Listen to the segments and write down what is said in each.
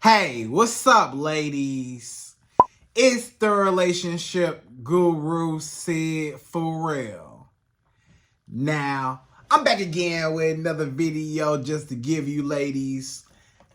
Hey, what's up, ladies? It's the relationship guru, Sydd Ferrell. Now, I'm back again with another video just to give you ladies.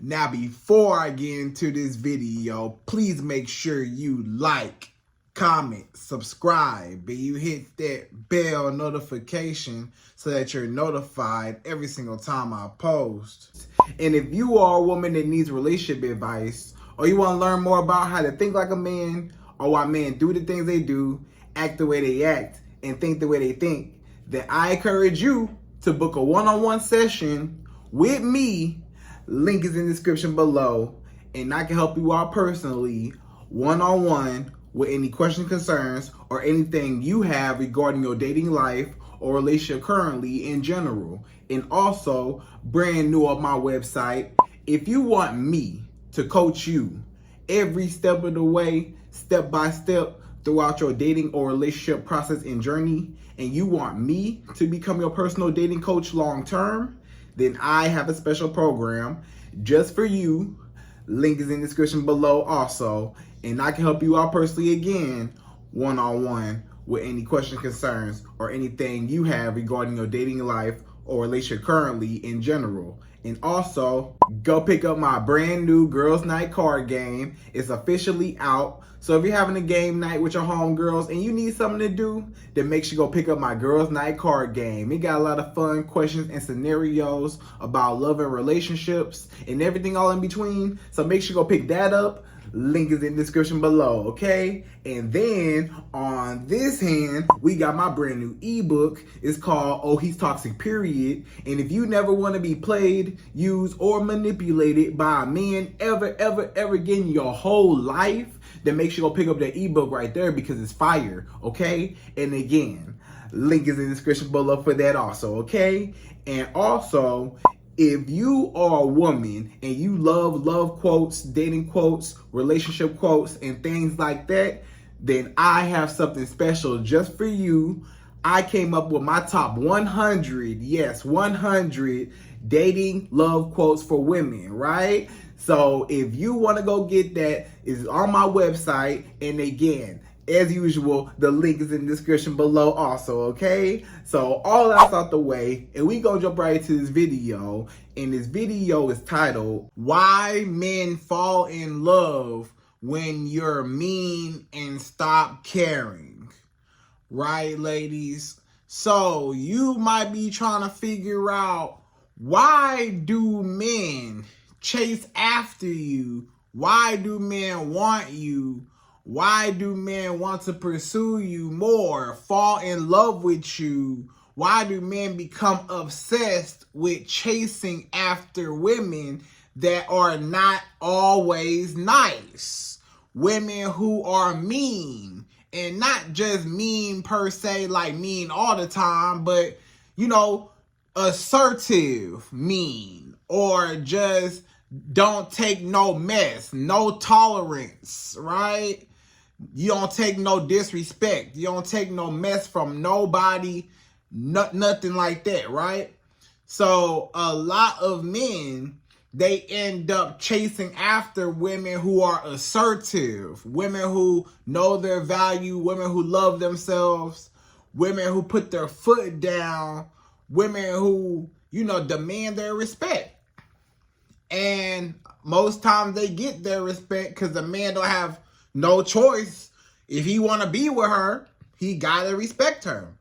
Now, before I get into this video, please make sure you like, comment, subscribe, and you hit that bell notification so that you're notified every single time I post. And if you are a woman that needs relationship advice, or you want to learn more about how to think like a man, or why men do the things they do, act the way they act, and think the way they think, then I encourage you to book a one-on-one session with me. Link is in the description below, and I can help you out personally, one-on-one, with any questions, concerns, or anything you have regarding your dating life or relationship currently in general. And also, brand new on my website, if you want me to coach you every step of the way, step by step, throughout your dating or relationship process and journey, and you want me to become your personal dating coach long term, then I have a special program just for you. Link is in the description below also, and I can help you out personally again, one-on-one, with any questions, concerns, or anything you have regarding your dating life or relationship currently in general. And also, go pick up my brand new Girls Night card game. It's officially out. So if you're having a game night with your homegirls and you need something to do, then make sure you go pick up my Girls Night card game. It got a lot of fun questions and scenarios about love and relationships and everything all in between. So make sure you go pick that up. Link is in the description below, okay? And then on this hand, we got my brand new ebook. It's called Oh, He's Toxic, Period. And if you never want to be played, used, or manipulated by a man ever again in your whole life, then make sure you go pick up that ebook right there because it's fire, okay? And again, link is in the description below for that also, okay? And also, if you are a woman and you love quotes, dating quotes, relationship quotes, and things like that, then I have something special just for you. I came up with my top 100, yes, 100 dating love quotes for women, right? So if you want to go get that, it's on my website. And again, as usual, the link is in the description below also, okay? So all that's out the way, and we gonna jump right into this video. And this video is titled, Why Men Fall in Love When You're Mean and Stop Caring. Right, ladies? So you might be trying to figure out, why do men chase after you? Why do men want you? Why do men want to pursue you more, fall in love with you? Why do men become obsessed with chasing after women that are not always nice? Women who are mean, and not just mean per se, like mean all the time, but, you know, assertive mean, or just don't take no mess, no tolerance, right? You don't take no disrespect. You don't take no mess from nobody, nothing like that, right? So a lot of men, they end up chasing after women who are assertive, women who know their value, women who love themselves, women who put their foot down, women who, you know, demand their respect. And most times they get their respect because the man don't have no choice. If he want to be with her, he got to respect her.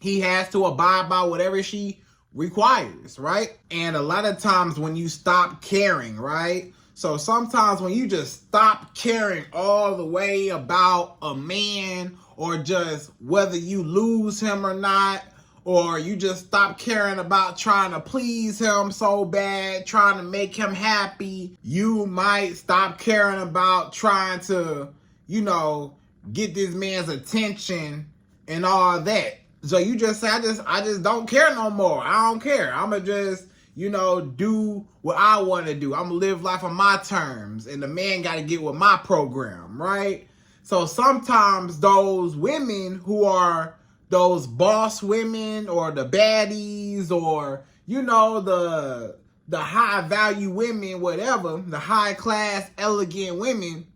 He has to abide by whatever she requires, right? And a lot of times when you stop caring, right? So sometimes when you just stop caring all the way about a man, or just whether you lose him or not, or you just stop caring about trying to please him so bad, trying to make him happy, you might stop caring about trying to, you know, get this man's attention and all that. So you just say, I just don't care no more. I don't care. I'ma just, you know, do what I want to do. I'ma live life on my terms, and the man got to get with my program, right? So sometimes those women who are those boss women, or the baddies, or, you know, the the high value women, whatever, the high class, elegant women,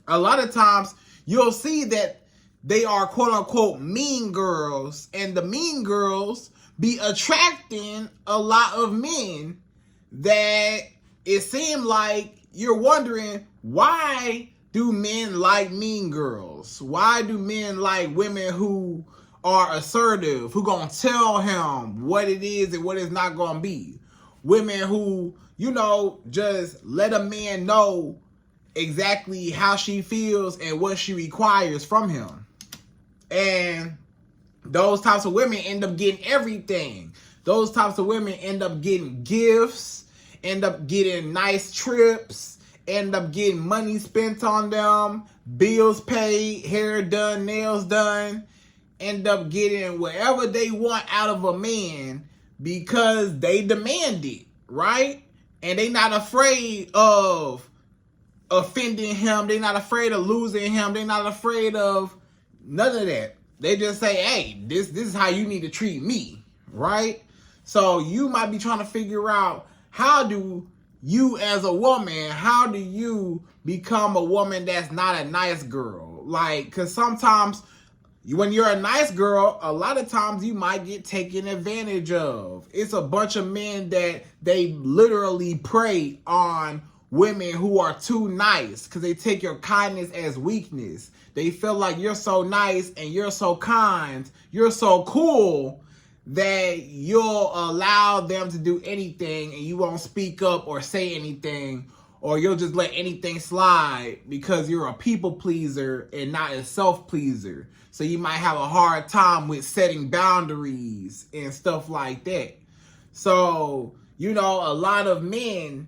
a lot of times you'll see that they are quote unquote mean girls, and the mean girls be attracting a lot of men that it seems like you're wondering, why do men like mean girls? Why do men like women who are assertive, who gonna tell him what it is and what it's not gonna be? Women who, just let a man know exactly how she feels and what she requires from him. And those types of women end up getting everything. Those types of women end up getting gifts, end up getting nice trips, end up getting money spent on them, bills paid, hair done, nails done, end up getting whatever they want out of a man because they demand it, right? And they not afraid of offending him. They're not afraid of losing him. They're not afraid of none of that. They just say, hey, this is how you need to treat me, right? So you might be trying to figure out, how do you as a woman, how do you become a woman that's not a nice girl? Like, because sometimes when you're a nice girl, a lot of times you might get taken advantage of. It's a bunch of men that they literally prey on women who are too nice because they take your kindness as weakness. They feel like you're so nice and you're so kind, you're so cool, that you'll allow them to do anything and you won't speak up or say anything, or you'll just let anything slide because you're a people pleaser and not a self pleaser. So you might have a hard time with setting boundaries and stuff like that. So, a lot of men,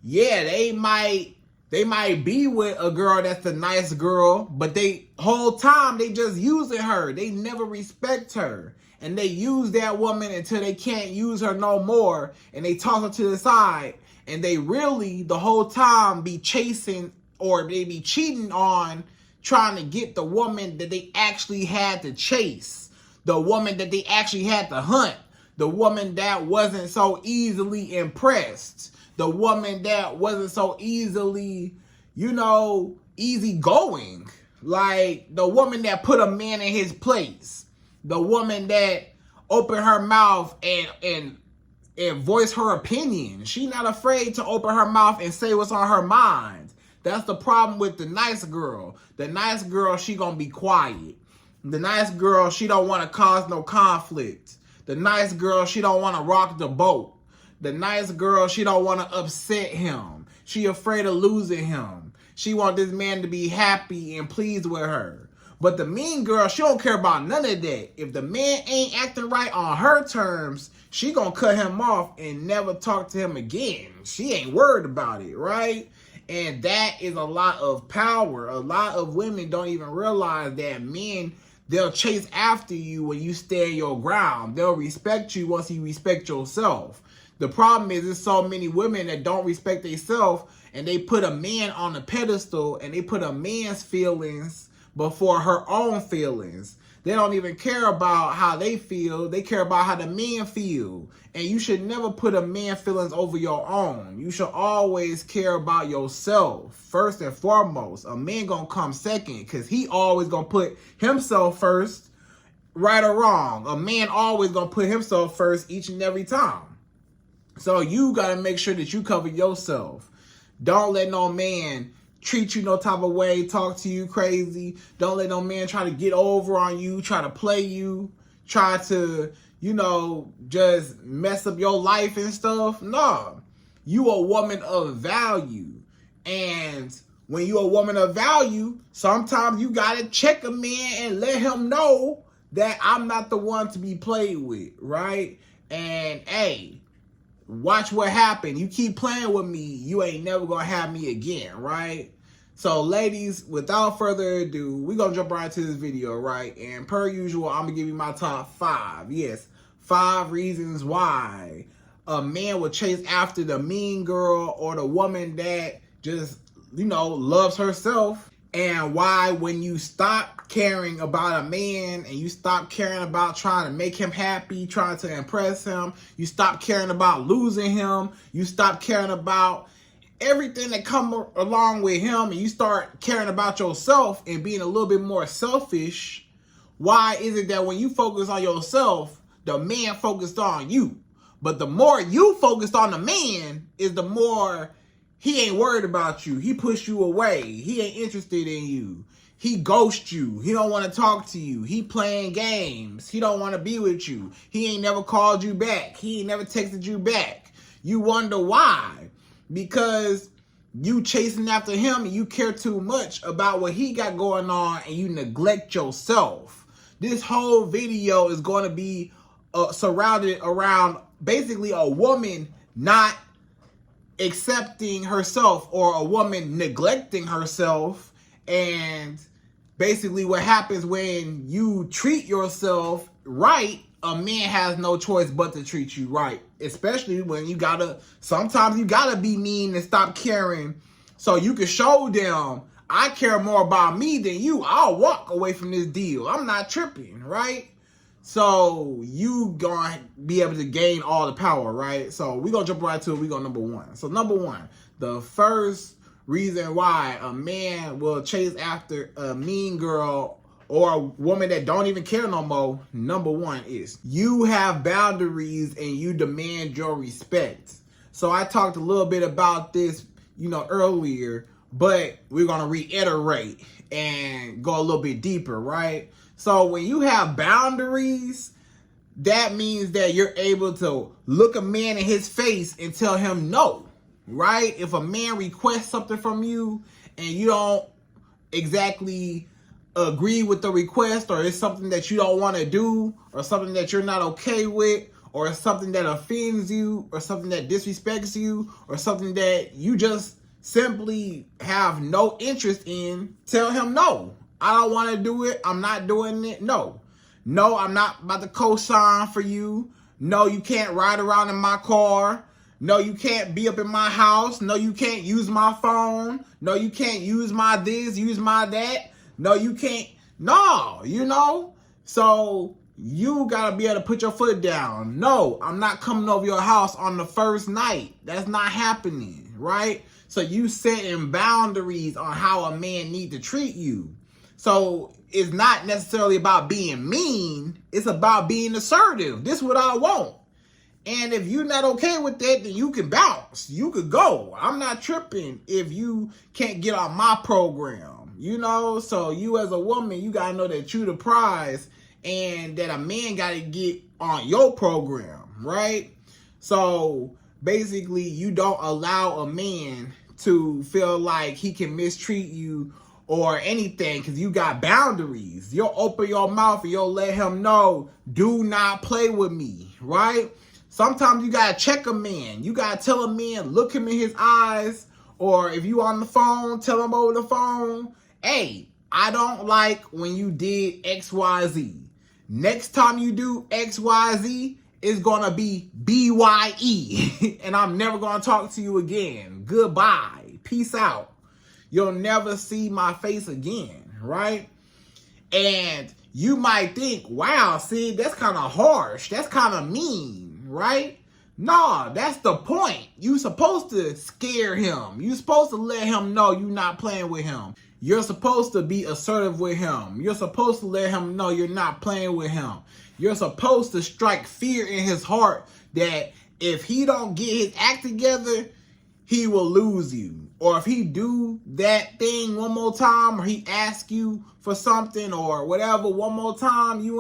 yeah, they might be with a girl that's a nice girl, but they whole time they just using her. They never respect her. And they use that woman until they can't use her no more. And they toss her to the side. And they really, the whole time, be chasing, or they be cheating on trying to get the woman that they actually had to chase. The woman that they actually had to hunt. The woman that wasn't so easily impressed. The woman that wasn't so easily, easygoing. Like the woman that put a man in his place. The woman that opened her mouth and voice her opinion. She not afraid to open her mouth and say what's on her mind. That's the problem with the nice girl. The nice girl, she gonna be quiet. The nice girl, she don't want to cause no conflict. The nice girl, she don't want to rock the boat. The nice girl, she don't want to upset him. She afraid of losing him. She want this man to be happy and pleased with her. But the mean girl, she don't care about none of that. If the man ain't acting right on her terms, she gonna cut him off and never talk to him again. She ain't worried about it, right? And that is a lot of power. A lot of women don't even realize that men, they'll chase after you when you stand your ground. They'll respect you once you respect yourself. The problem is there's so many women that don't respect themselves, and they put a man on a pedestal, and they put a man's feelings before her own feelings. They don't even care about how they feel. They care about how the man feel. And you should never put a man's feelings over your own. You should always care about yourself first and foremost. A man gonna come second because he always gonna put himself first, right or wrong. A man always gonna put himself first each and every time. So you gotta make sure that you cover yourself. Don't let no man treat you no type of way, talk to you crazy. Don't let no man try to get over on you, try to play you, try to, just mess up your life and stuff. No, you a woman of value. And when you a woman of value, sometimes you gotta check a man and let him know that I'm not the one to be played with, right? And hey, watch what happened. You keep playing with me, you ain't never gonna have me again, right? So ladies, without further ado, we're gonna jump right into this video, right? And per usual, I'm gonna give you my top 5. Yes, 5 reasons why a man would chase after the mean girl or the woman that just, loves herself and why when you stop caring about a man and you stop caring about trying to make him happy, trying to impress him, you stop caring about losing him, you stop caring about everything that comes along with him, and you start caring about yourself and being a little bit more selfish, why is it that when you focus on yourself, the man focused on you? But the more you focused on the man is the more he ain't worried about you. He pushed you away. He ain't interested in you. He ghosts you. He don't want to talk to you. He playing games. He don't want to be with you. He ain't never called you back. He ain't never texted you back. You wonder why. Because you chasing after him and you care too much about what he got going on and you neglect yourself. This whole video is going to be surrounded around basically a woman not accepting herself or a woman neglecting herself, and basically what happens when you treat yourself right, a man has no choice but to treat you right, especially when sometimes you gotta be mean and stop caring so you can show them, I care more about me than you. I'll walk away from this deal. I'm not tripping, right? So you gonna be able to gain all the power, right? So we're gonna jump right to it. We go number one. So number one, the first reason why a man will chase after a mean girl or a woman that don't even care no more, number one is you have boundaries and you demand your respect. So I talked a little bit about this, earlier, but we're gonna reiterate and go a little bit deeper, right? So when you have boundaries, that means that you're able to look a man in his face and tell him no, right? If a man requests something from you and you don't exactly agree with the request, or it's something that you don't want to do, or something that you're not okay with, or something that offends you, or something that disrespects you, or something that you just simply have no interest in, tell him no. I don't want to do it. I'm not doing it. No, I'm not about to co-sign for you. No, you can't ride around in my car. No, you can't be up in my house. No, you can't use my phone. No, you can't use my this, use my that. No, you can't. No, So you got to be able to put your foot down. No, I'm not coming over your house on the first night. That's not happening, right? So you setting boundaries on how a man need to treat you. So it's not necessarily about being mean. It's about being assertive. This is what I want. And if you're not okay with that, then you can bounce. You could go. I'm not tripping if you can't get on my program. So you as a woman, you got to know that you the prize and that a man got to get on your program, right? So basically, you don't allow a man to feel like he can mistreat you or anything because you got boundaries. You'll open your mouth and you'll let him know, do not play with me, right? Sometimes you got to check a man. You got to tell a man, look him in his eyes, or if you on the phone, tell him over the phone, hey, I don't like when you did XYZ. Next time you do XYZ, it's going to be BYE, and I'm never going to talk to you again. Goodbye. Peace out. You'll never see my face again, right? And you might think, wow, Sid, that's kind of harsh. That's kind of mean, right? Nah, that's the point. You're supposed to scare him. You're supposed to let him know you're not playing with him. You're supposed to be assertive with him. You're supposed to let him know you're not playing with him. You're supposed to strike fear in his heart that if he don't get his act together, he will lose you. Or if he do that thing one more time, or he ask you for something or whatever one more time, you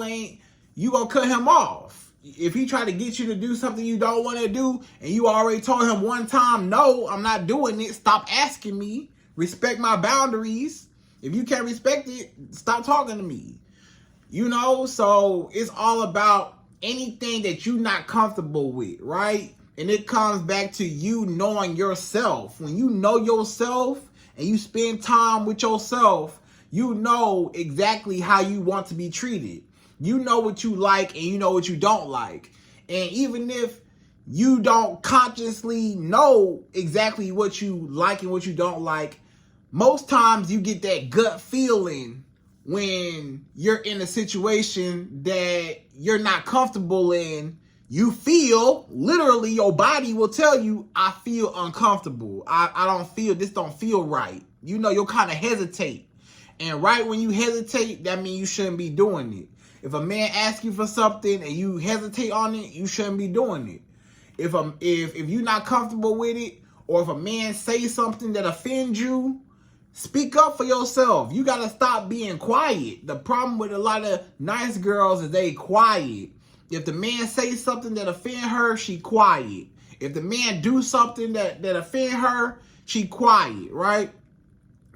gonna cut him off. If he try to get you to do something you don't want to do, and you already told him one time, no, I'm not doing it, stop asking me, respect my boundaries. If you can't respect it, stop talking to me. So it's all about anything that you're not comfortable with, right? And it comes back to you knowing yourself. When you know yourself and you spend time with yourself, you know exactly how you want to be treated. You know what you like and you know what you don't like. And even if you don't consciously know exactly what you like and what you don't like, most times you get that gut feeling when you're in a situation that you're not comfortable in. You feel, literally, your body will tell you, I feel uncomfortable. I don't feel, this don't feel right. You know, you'll kind of hesitate. And right when you hesitate, that means you shouldn't be doing it. If a man asks you for something and you hesitate on it, you shouldn't be doing it. If you're not comfortable with it, or if a man says something that offends you, speak up for yourself. You gotta stop being quiet. The problem with a lot of nice girls is they quiet. If the man says something that offend her, she quiet. If the man do something that offend her, she quiet, right?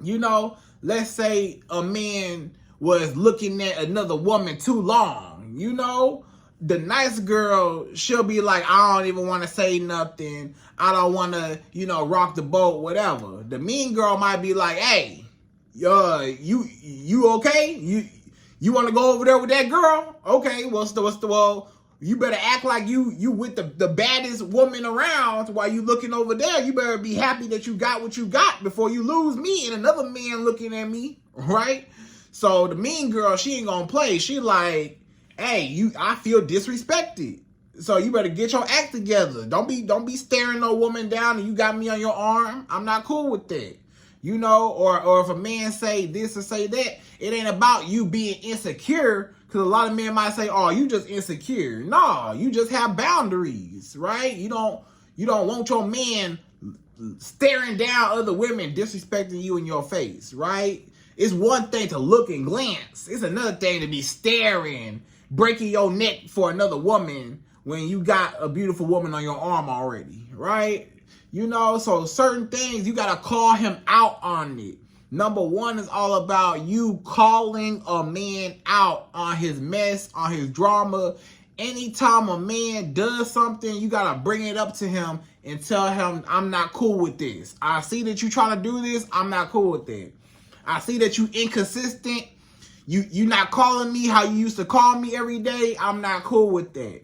You know, let's say a man was looking at another woman too long, you know? The nice girl, she'll be like, I don't even want to say nothing. I don't want to, you know, rock the boat, whatever. The mean girl might be like, hey, you okay? You want to go over there with that girl? Okay, well, you better act like you with the baddest woman around while you looking over there. You better be happy that you got what you got before you lose me and another man looking at me, right? So the mean girl, she ain't gonna play. She like, hey, I feel disrespected. So you better get your act together. Don't be staring no woman down and you got me on your arm. I'm not cool with that. You know, or if a man say this or say that, it ain't about you being insecure, because a lot of men might say, oh, you just insecure. No, you just have boundaries, right? You don't want your man staring down other women, disrespecting you in your face, right? It's one thing to look and glance. It's another thing to be staring, breaking your neck for another woman when you got a beautiful woman on your arm already, right? You know, so certain things, you got to call him out on it. Number one is all about you calling a man out on his mess, on his drama. Anytime a man does something, you got to bring it up to him and tell him, I'm not cool with this. I see that you trying to do this. I'm not cool with that. I see that you inconsistent. You not calling me how you used to call me every day. I'm not cool with that.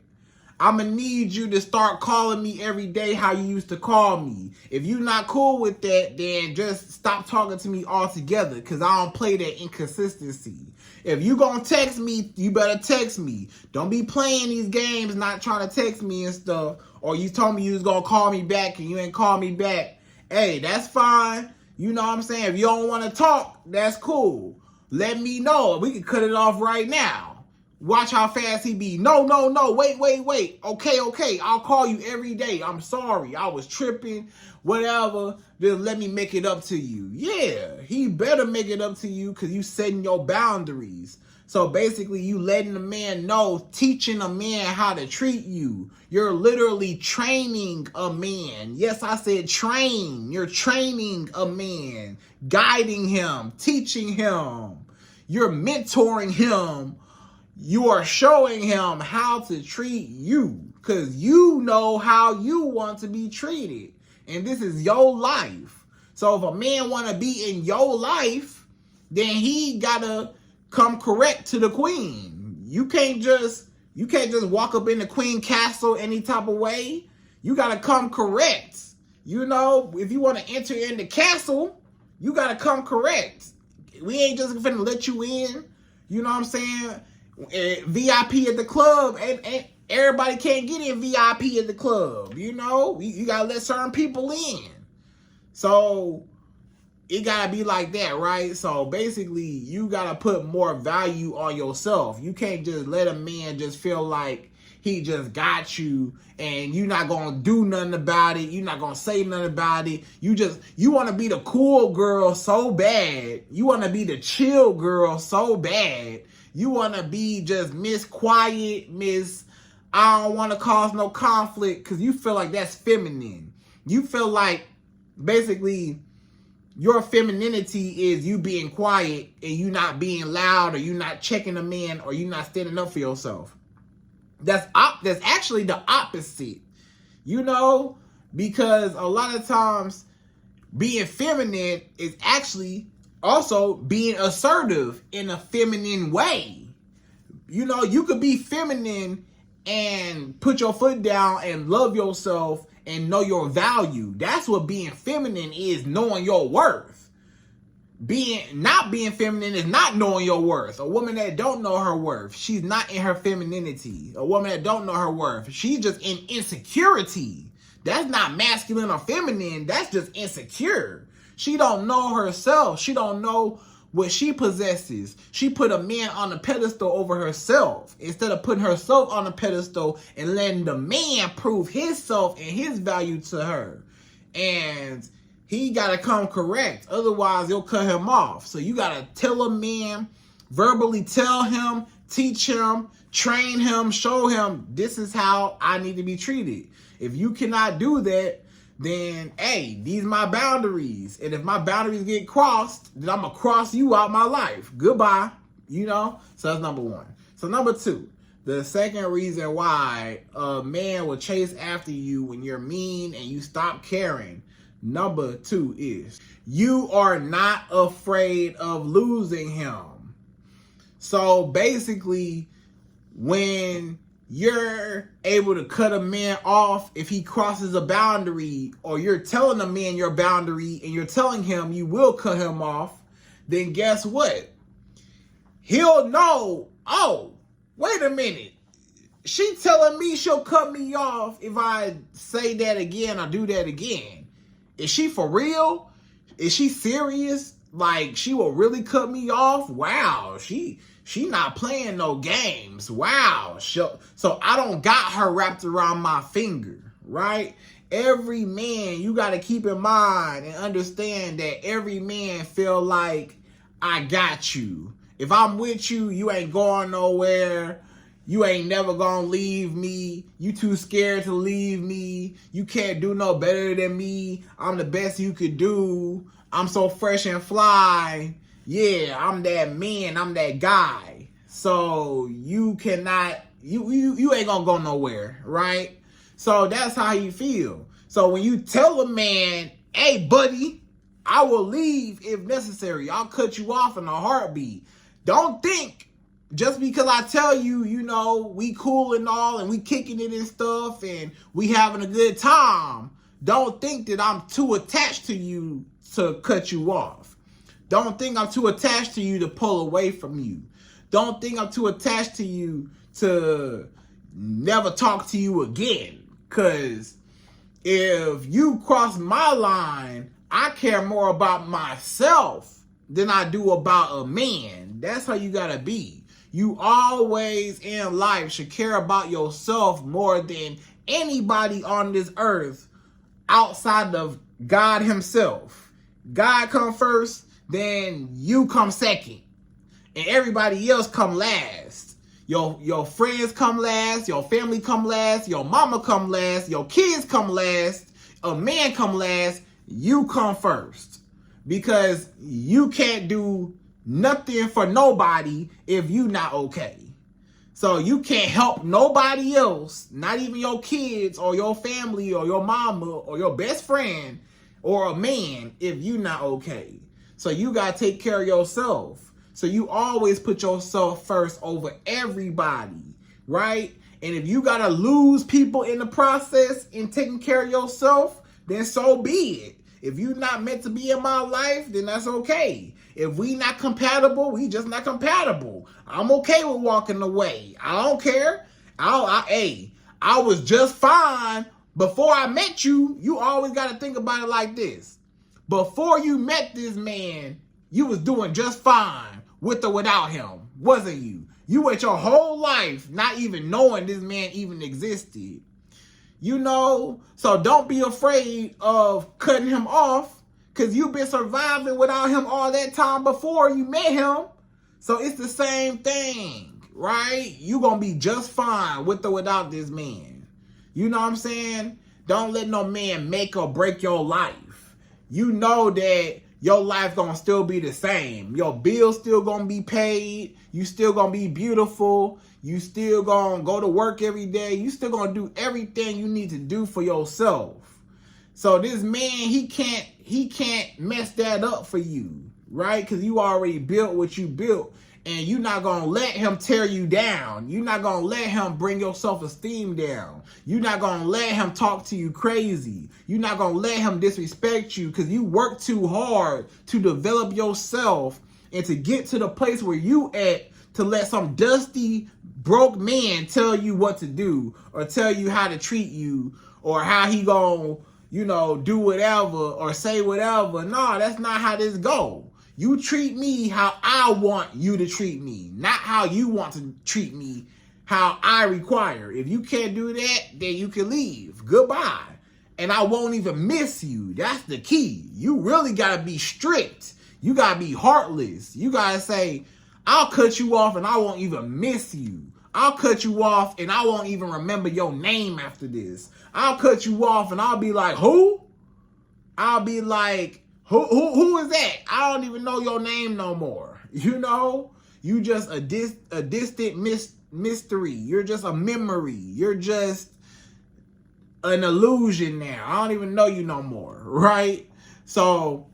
I'm going to need you to start calling me every day how you used to call me. If you're not cool with that, then just stop talking to me altogether, because I don't play that inconsistency. If you going to text me, you better text me. Don't be playing these games, not trying to text me and stuff. Or you told me you was going to call me back and you ain't call me back. Hey, that's fine. You know what I'm saying? If you don't want to talk, that's cool. Let me know. We can cut it off right now. Watch how fast he be. No, wait. Okay, I'll call you every day. I'm sorry, I was tripping, whatever. Just let me make it up to you. Yeah, he better make it up to you, because you setting your boundaries. So basically, you letting the man know, teaching a man how to treat you. You're literally training a man. Yes, I said train. You're training a man, guiding him, teaching him. You're mentoring him. You are showing him how to treat you, because you know how you want to be treated. And this is your life. So if a man want to be in your life, then he got to come correct to the queen. You can't just walk up in the queen castle any type of way. You got to come correct. You know, if you want to enter in the castle, you got to come correct. We ain't just finna let you in. You know what I'm saying? VIP at the club, and everybody can't get in VIP at the club. You know, you gotta let certain people in. So it gotta be like that, right? So basically, you gotta put more value on yourself. You can't just let a man just feel like he just got you and you're not gonna do nothing about it. You're not gonna say nothing about it. You want to be the cool girl so bad. You want to be the chill girl so bad. You want to be just Miss Quiet, Miss I don't want to cause no conflict, because you feel like that's feminine. You feel like basically your femininity is you being quiet and you not being loud, or you not checking a man, or you not standing up for yourself. That's actually the opposite, you know, because a lot of times being feminine is actually also being assertive in a feminine way. You know, you could be feminine and put your foot down and love yourself and know your value. That's what being feminine is, knowing your worth. Not being feminine is not knowing your worth. A woman that don't know her worth, she's not in her femininity. A woman that don't know her worth, she's just in insecurity. That's not masculine or feminine. That's just insecure. She don't know herself. She don't know what she possesses. She put a man on a pedestal over herself instead of putting herself on a pedestal and letting the man prove himself and his value to her. And he got to come correct. Otherwise, he'll cut him off. So you got to tell a man, verbally tell him, teach him, train him, show him, this is how I need to be treated. If you cannot do that, then, hey, these are my boundaries. And if my boundaries get crossed, then I'm going to cross you out my life. Goodbye. You know? So that's number one. So number two, the second reason why a man will chase after you when you're mean and you stop caring, number two is you are not afraid of losing him. So basically, when you're able to cut a man off if he crosses a boundary, or you're telling a man your boundary and you're telling him you will cut him off, then guess what? He'll know, oh, wait a minute. She telling me she'll cut me off if I say that again or do that again. Is she for real? Is she serious? Like, she will really cut me off? Wow, she not playing no games. Wow. So I don't got her wrapped around my finger, right? Every man, you got to keep in mind and understand that every man feel like I got you. If I'm with you, you ain't going nowhere. You ain't never gonna leave me. You too scared to leave me. You can't do no better than me. I'm the best you could do. I'm so fresh and fly. Yeah, I'm that man. I'm that guy. So you cannot, you ain't gonna go nowhere, right? So that's how you feel. So when you tell a man, hey, buddy, I will leave if necessary. I'll cut you off in a heartbeat. Don't think just because I tell you, you know, we cool and all and we kicking it and stuff and we having a good time, don't think that I'm too attached to you to cut you off. Don't think I'm too attached to you to pull away from you. Don't think I'm too attached to you to never talk to you again. Because if you cross my line, I care more about myself than I do about a man. That's how you gotta be. You always in life should care about yourself more than anybody on this earth outside of God himself. God come first, then you come second. And everybody else come last. Your friends come last, your family come last, your mama come last, your kids come last, a man come last, you come first. Because you can't do nothing for nobody if you not okay. So you can't help nobody else, not even your kids or your family or your mama or your best friend or a man if you not okay. So you got to take care of yourself. So you always put yourself first over everybody, right? And if you got to lose people in the process in taking care of yourself, then so be it. If you're not meant to be in my life, then that's okay. If we not compatible, we just not compatible. I'm okay with walking away. I don't care. I was just fine before I met you. You always got to think about it like this. Before you met this man, you was doing just fine with or without him, wasn't you? You went your whole life not even knowing this man even existed. You know, so don't be afraid of cutting him off because you've been surviving without him all that time before you met him. So it's the same thing, right? You're going to be just fine with or without this man. You know what I'm saying? Don't let no man make or break your life. You know that your life going to still be the same. Your bills still going to be paid. You still going to be beautiful. You still going to go to work every day. You still going to do everything you need to do for yourself. So this man, he can't mess that up for you, right? Because you already built what you built. and you're not going to let him tear you down. You're not going to let him bring your self-esteem down. You're not going to let him talk to you crazy. You're not going to let him disrespect you because you work too hard to develop yourself and to get to the place where you at to let some dusty, broke man tell you what to do or tell you how to treat you or how he gonna, do whatever or say whatever. No, that's not how this go. You treat me how I want you to treat me, not how you want to treat me, how I require. If you can't do that, then you can leave. Goodbye. And I won't even miss you. That's the key. You really gotta be strict. You gotta be heartless. You gotta say, I'll cut you off and I won't even miss you. I'll cut you off and I won't even remember your name after this. I'll cut you off and I'll be like, who? I'll be like, who is that? I don't even know your name no more. You just a distant mystery. You're just a memory. You're just an illusion now. I don't even know you no more, right? So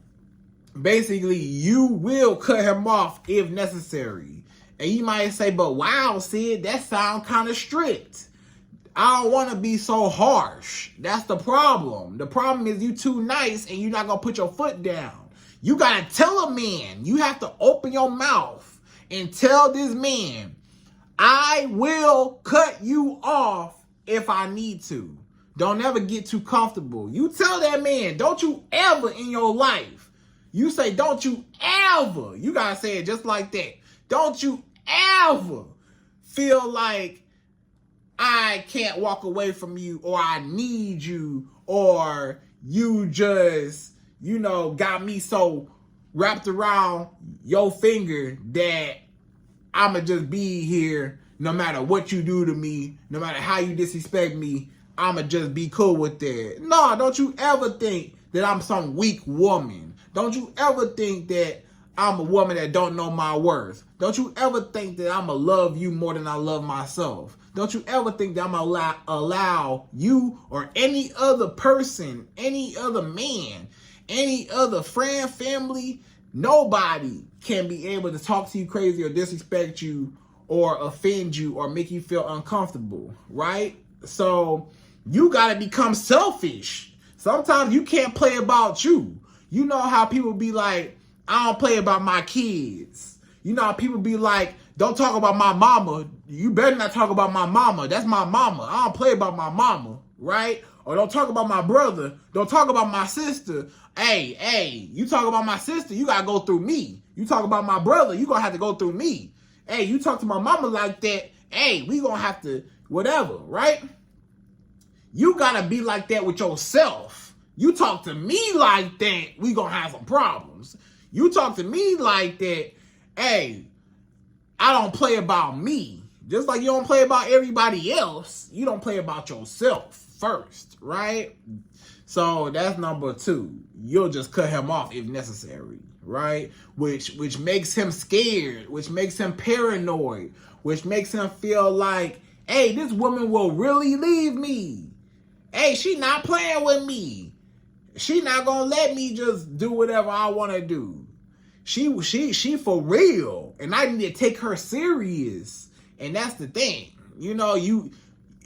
basically, you will cut him off if necessary. And you might say, but wow, Syd, that sounds kind of strict. I don't want to be so harsh. That's the problem. The problem is you too nice and you're not going to put your foot down. You got to tell a man. You have to open your mouth and tell this man, I will cut you off if I need to. Don't ever get too comfortable. You tell that man, don't you ever in your life. You say, don't you ever. You got to say it just like that. Don't you ever feel like I can't walk away from you or I need you or you just, got me so wrapped around your finger that I'ma just be here no matter what you do to me, no matter how you disrespect me, I'ma just be cool with that. No, don't you ever think that I'm some weak woman. Don't you ever think that I'm a woman that don't know my worth. Don't you ever think that I'ma love you more than I love myself. Don't you ever think that I'm gonna allow you or any other person, any other man, any other friend, family, nobody can be able to talk to you crazy or disrespect you or offend you or make you feel uncomfortable, right? So you gotta become selfish. Sometimes you can't play about you. You know how people be like, I don't play about my kids. You know how people be like, don't talk about my mama. You better not talk about my mama. That's my mama. I don't play about my mama, right? Or don't talk about my brother. Don't talk about my sister. Hey, you talk about my sister, you gotta go through me. You talk about my brother, you gonna have to go through me. Hey, you talk to my mama like that, hey, we gonna have to, whatever, right? You gotta be like that with yourself. You talk to me like that, we gonna have some problems. You talk to me like that, hey, I don't play about me. Just like you don't play about everybody else, you don't play about yourself first, right? So that's number 2. You'll just cut him off if necessary, right? Which makes him scared, which makes him paranoid, which makes him feel like, hey, this woman will really leave me. Hey, she not playing with me. She not gonna let me just do whatever I want to do. She for real, and I need to take her serious. And that's the thing,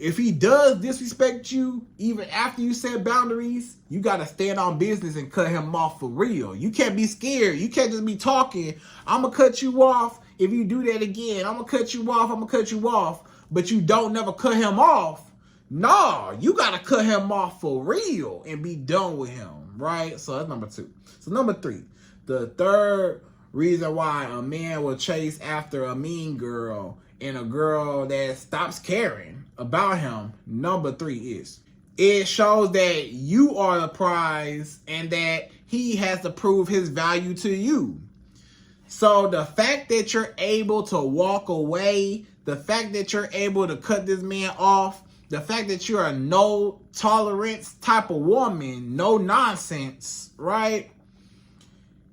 if he does disrespect you, even after you set boundaries, you gotta stand on business and cut him off for real. You can't be scared. You can't just be talking. I'm gonna cut you off if you do that again. I'm gonna cut you off. But you don't never cut him off. No, you gotta cut him off for real and be done with him, right? So that's number 2. So number 3, the third reason why a man will chase after a mean girl and a girl that stops caring about him, number 3 is, it shows that you are the prize and that he has to prove his value to you. So the fact that you're able to walk away, the fact that you're able to cut this man off, the fact that you're a no tolerance type of woman, no nonsense, right?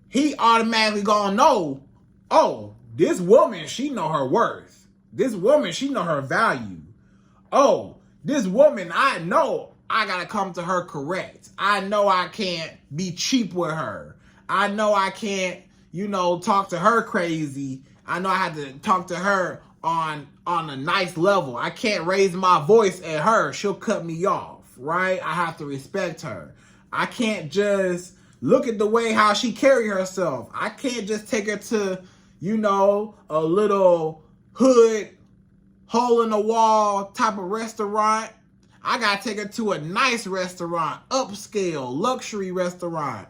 He automatically gonna know, oh, this woman, she know her worth. This woman, she know her value. Oh, this woman, I know I gotta come to her correct. I know I can't be cheap with her. I know I can't, talk to her crazy. I know I have to talk to her on a nice level. I can't raise my voice at her. She'll cut me off, right? I have to respect her. I can't just look at the way how she carry herself. I can't just take her to, a little hood, hole in the wall type of restaurant. I gotta take her to a nice restaurant, upscale, luxury restaurant.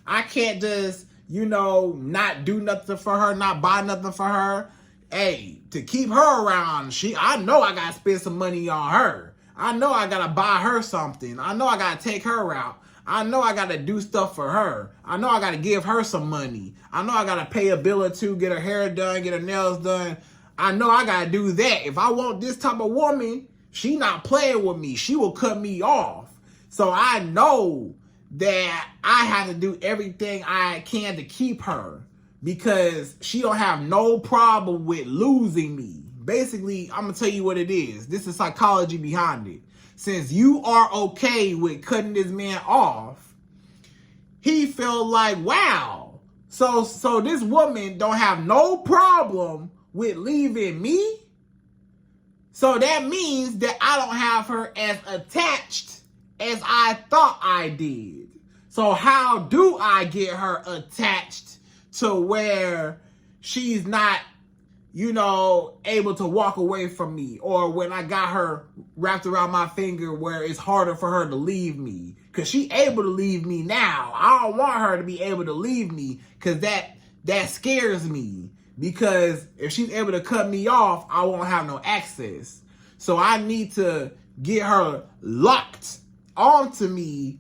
I can't just, not do nothing for her, not buy nothing for her. Hey, to keep her around, I know I gotta spend some money on her. I know I gotta buy her something. I know I gotta take her out. I know I gotta do stuff for her. I know I gotta give her some money. I know I gotta pay a bill or two, get her hair done, get her nails done. I know I gotta do that. If I want this type of woman, she not playing with me. She will cut me off. So I know that I have to do everything I can to keep her, because she don't have no problem with losing me. Basically, I'm gonna tell you what it is. This is psychology behind it. Since you are okay with cutting this man off, he felt like, wow. So this woman don't have no problem with leaving me. So that means that I don't have her as attached as I thought I did. So how do I get her attached to where she's not, able to walk away from me? Or when I got her wrapped around my finger where it's harder for her to leave me. Because she able to leave me now. I don't want her to be able to leave me, because that scares me. Because if she's able to cut me off, I won't have no access. So I need to get her locked onto me.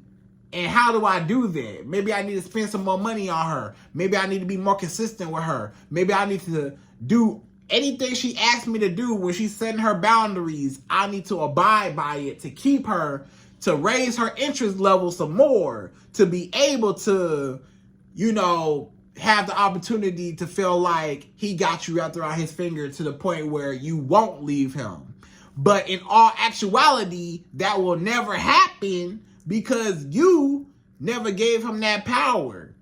And how do I do that? Maybe I need to spend some more money on her. Maybe I need to be more consistent with her. Maybe I need to do anything she asks me to do when she's setting her boundaries. I need to abide by it to keep her, to raise her interest level some more, to be able to, have the opportunity to feel like he got you wrapped around his finger to the point where you won't leave him. But in all actuality, that will never happen, because you never gave him that power.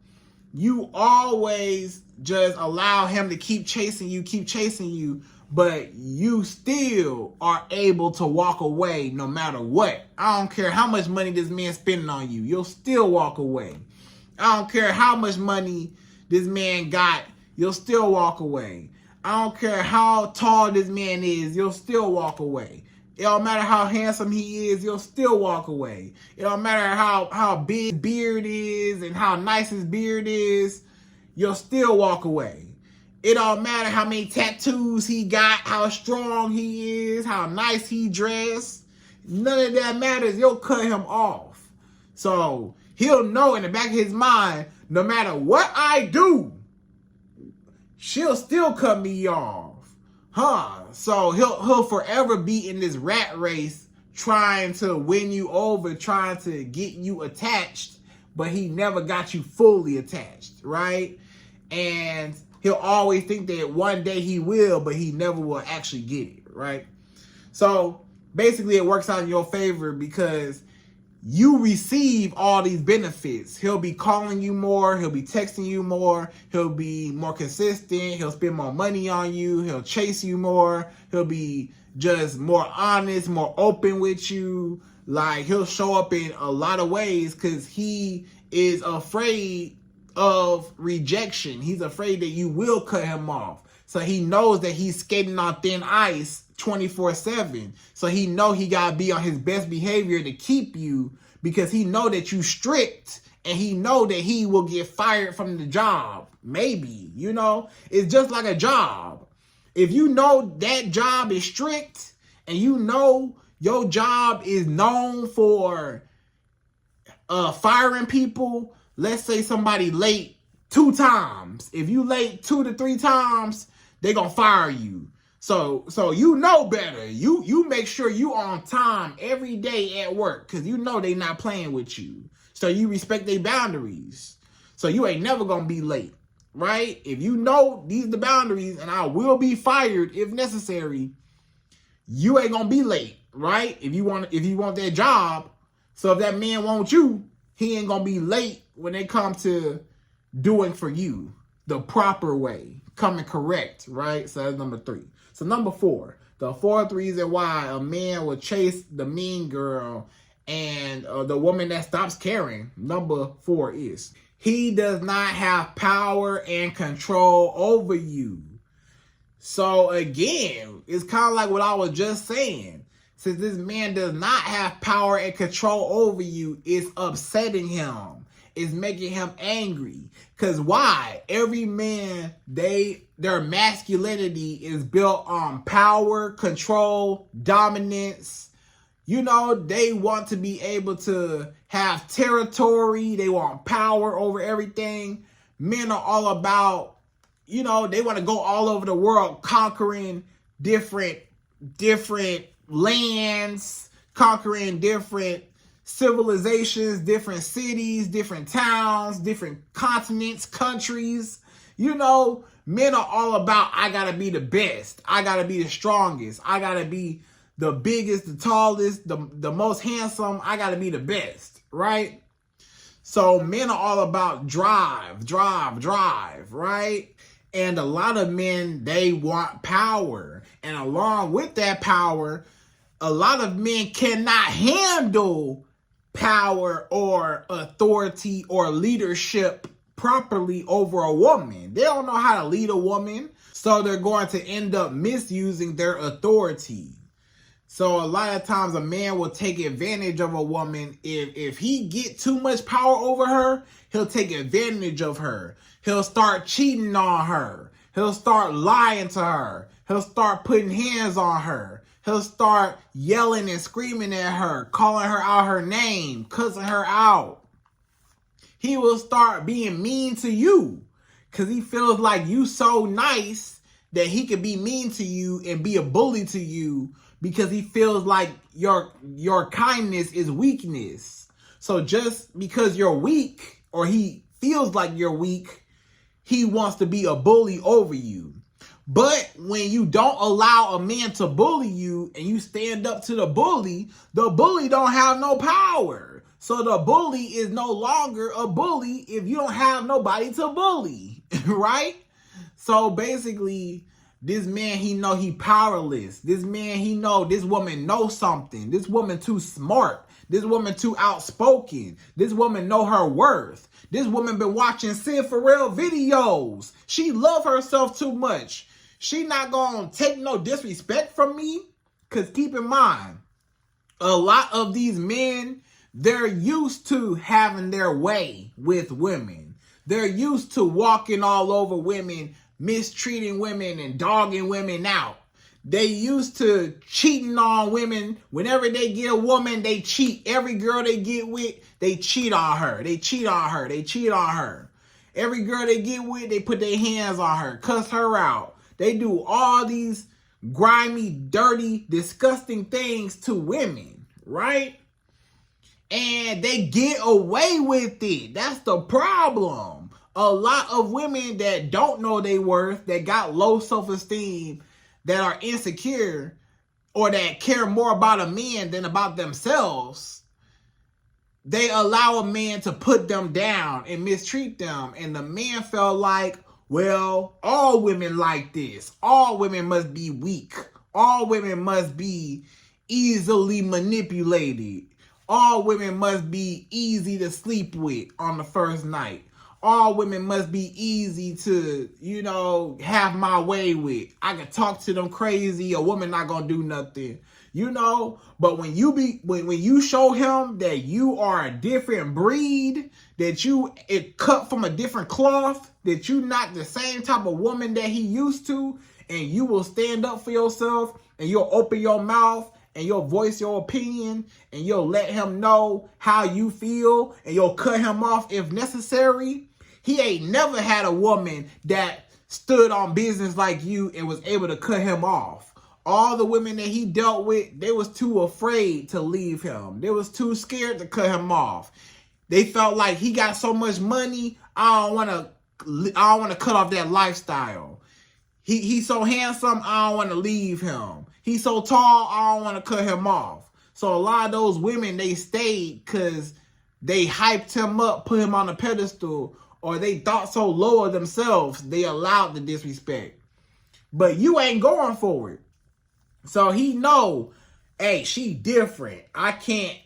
You always just allow him to keep chasing you, but you still are able to walk away no matter what. I don't care how much money this man's spending on you. You'll still walk away. I don't care how much money this man got. You'll still walk away. I don't care how tall this man is. You'll still walk away. It don't matter how handsome he is, you'll still walk away. It don't matter how big his beard is and how nice his beard is, you'll still walk away. It don't matter how many tattoos he got, how strong he is, how nice he dressed. None of that matters. You'll cut him off. So he'll know in the back of his mind, no matter what I do, she'll still cut me off. So he'll forever be in this rat race trying to win you over, trying to get you attached, but he never got you fully attached, right? And he'll always think that one day he will, but he never will actually get it, right? So basically it works out in your favor because you receive all these benefits. He'll be calling you more. He'll be texting you more. He'll be more consistent. He'll spend more money on you. He'll chase you more. He'll be just more honest, more open with you. Like, he'll show up in a lot of ways because he is afraid of rejection. He's afraid that you will cut him off. So he knows that he's skating on thin ice 24/7. So he know he gotta be on his best behavior to keep you, because he know that you strict, and he know that he will get fired from the job. Maybe, it's just like a job. If you know that job is strict, and you know your job is known for firing people, let's say somebody late 2 times. If you late 2 to 3 times, they gonna fire you. So you know better. You make sure you on time every day at work, because you know they not playing with you. So you respect their boundaries. So you ain't never gonna be late, right? If you know these are the boundaries and I will be fired if necessary, you ain't gonna be late, right? If you want that job. So if that man wants you, he ain't gonna be late when they come to doing for you. the proper way, coming correct, right? So that's number 3. So number 4, the 4th reason why a man will chase the mean girl and the woman that stops caring, number 4 is he does not have power and control over you. So again, it's kind of like what I was just saying. Since this man does not have power and control over you, it's upsetting him. It's making him angry. Because why? Every man, their masculinity is built on power, control, dominance. You know, they want to be able to have territory. They want power over everything. Men are all about, you know, they want to go all over the world conquering different lands, conquering different civilizations, different cities, different towns, different continents, countries. You know, men are all about, I gotta be the best. I gotta be the strongest. I gotta be the biggest, the tallest, the most handsome. I gotta be the best, right? So men are all about drive, right? And a lot of men, they want power. And along with that power, a lot of men cannot handle power or authority or leadership properly over a woman. They don't know how to lead a woman, so they're going to end up misusing their authority. So a lot of times a man will take advantage of a woman. If he get too much power over her, he'll take advantage of her. He'll start cheating on her. He'll start lying to her. He'll start putting hands on her. He'll start yelling and screaming at her, calling her out her name, cussing her out. He will start being mean to you because he feels like you so nice that he could be mean to you and be a bully to you because he feels like your kindness is weakness. So just because you're weak, or he feels like you're weak, he wants to be a bully over you. But when you don't allow a man to bully you and you stand up to the bully don't have no power. So the bully is no longer a bully if you don't have nobody to bully, right? So basically, this man, he know he powerless. This man, he know this woman knows something. This woman too smart. This woman too outspoken. This woman know her worth. This woman been watching Sydd Ferrell videos. She love herself too much. She not gonna take no disrespect from me. Because keep in mind, a lot of these men, they're used to having their way with women. They're used to walking all over women, mistreating women and dogging women out. They used to cheating on women. Whenever they get a woman, they cheat. Every girl they get with, they cheat on her. They cheat on her. They cheat on her. Every girl they get with, they put their hands on her, cuss her out. They do all these grimy, dirty, disgusting things to women, right? And they get away with it. That's the problem. A lot of women that don't know their worth, that got low self-esteem, that are insecure, or that care more about a man than about themselves, they allow a man to put them down and mistreat them. And the man felt like, well, all women like this. All women must be weak. All women must be easily manipulated. All women must be easy to sleep with on the first night. All women must be easy to, have my way with. I can talk to them crazy. A woman not gonna do nothing, But when you show him that you are a different breed, that it cut from a different cloth, that you not the same type of woman that he used to, and you will stand up for yourself, and you'll open your mouth, and you'll voice your opinion, and you'll let him know how you feel, and you'll cut him off if necessary. He ain't never had a woman that stood on business like you and was able to cut him off. All the women that he dealt with, they was too afraid to leave him. They was too scared to cut him off. They felt like he got so much money, I don't want to cut off that lifestyle. He's so handsome, I don't want to leave him. He's so tall, I don't want to cut him off. So a lot of those women, they stayed because they hyped him up, put him on a pedestal, or they thought so low of themselves, they allowed the disrespect. But you ain't going for it. So he know, hey, she different. I can't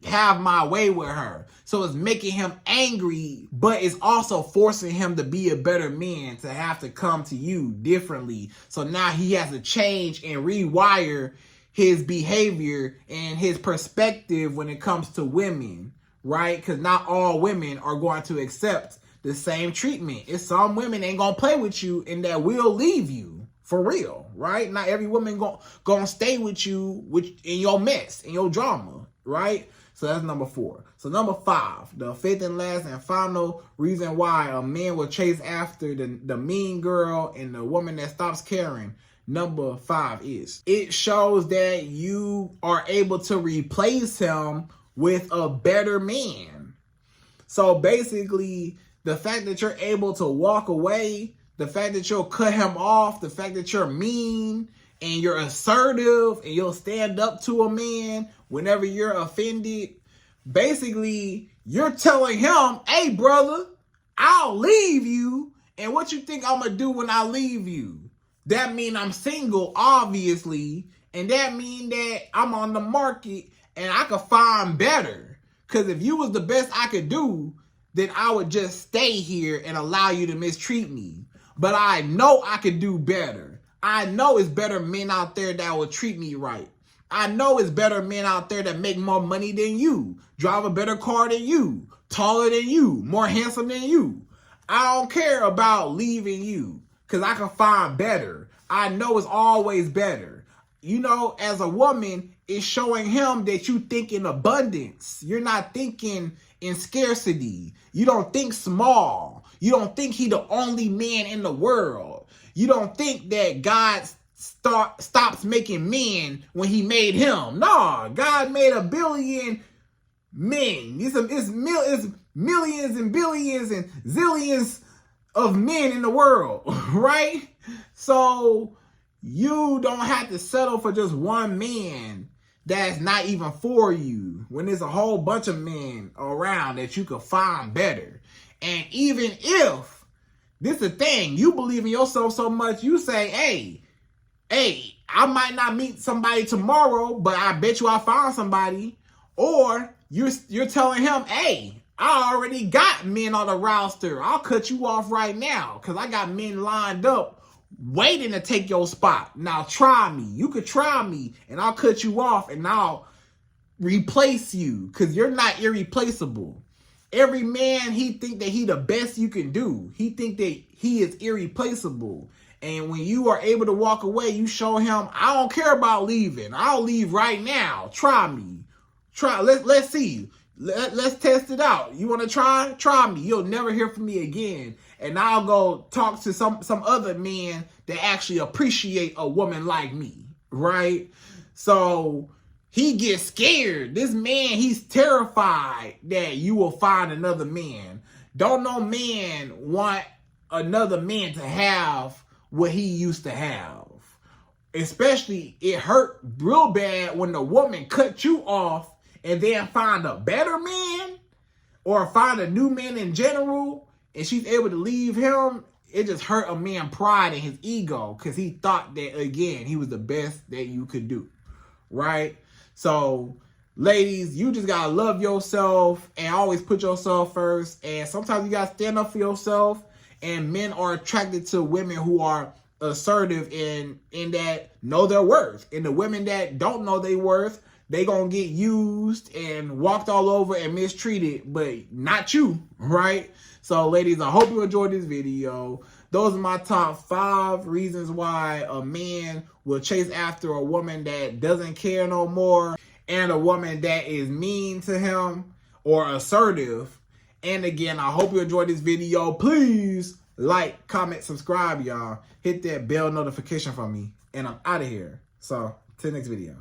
have my way with her. So it's making him angry, but it's also forcing him to be a better man, to have to come to you differently. So now he has to change and rewire his behavior and his perspective when it comes to women, right? Because not all women are going to accept the same treatment. It's some women ain't gonna play with you and that will leave you for real, right? Not every woman gonna stay with you in your mess, in your drama, right? So that's number 4. So number 5, the 5th and last and final reason why a man will chase after the mean girl and the woman that stops caring. Number 5 is it shows that you are able to replace him with a better man. So basically, the fact that you're able to walk away, the fact that you'll cut him off, the fact that you're mean and you're assertive and you'll stand up to a man whenever you're offended, basically you're telling him, hey brother, I'll leave you. And what you think I'm gonna do when I leave you? That mean I'm single, obviously. And that mean that I'm on the market and I could find better. Because if you was the best I could do, then I would just stay here and allow you to mistreat me. But I know I could do better. I know it's better men out there that will treat me right. I know it's better men out there that make more money than you, drive a better car than you, taller than you, more handsome than you. I don't care about leaving you because I can find better. I know it's always better. You know, as a woman, it's showing him that you think in abundance. You're not thinking in scarcity. You don't think small. You don't think he the only man in the world. You don't think that God stops making men when he made him. No, God made a billion men. It's millions and billions and zillions of men in the world, right? So you don't have to settle for just one man that's not even for you when there's a whole bunch of men around that you could find better. And even if, this is the thing, you believe in yourself so much, you say, hey, I might not meet somebody tomorrow, but I bet you I found somebody. Or you're telling him, hey, I already got men on the roster. I'll cut you off right now because I got men lined up waiting to take your spot. Now try me. You could try me and I'll cut you off and I'll replace you because you're not irreplaceable. Every man, he think that he the best you can do. He think that he is irreplaceable. And when you are able to walk away, you show him, I don't care about leaving. I'll leave right now. Try me. Let's see. Let's test it out. You want to try? Try me. You'll never hear from me again. And I'll go talk to some other men that actually appreciate a woman like me, right? So he gets scared. This man, he's terrified that you will find another man. Don't no man want another man to have what he used to have. Especially, it hurt real bad when the woman cut you off and then find a better man or find a new man in general and she's able to leave him. It just hurt a man's pride and his ego because he thought that, again, he was the best that you could do, right? So, ladies, you just got to love yourself and always put yourself first. And sometimes you got to stand up for yourself. And men are attracted to women who are assertive in that know their worth. And the women that don't know their worth, they gonna get used and walked all over and mistreated, but not you, right? So ladies, I hope you enjoyed this video. Those are my top 5 reasons why a man will chase after a woman that doesn't care no more and a woman that is mean to him or assertive. And again, I hope you enjoyed this video. Please like, comment, subscribe, y'all. Hit that bell notification for me. And I'm out of here. So, till next video.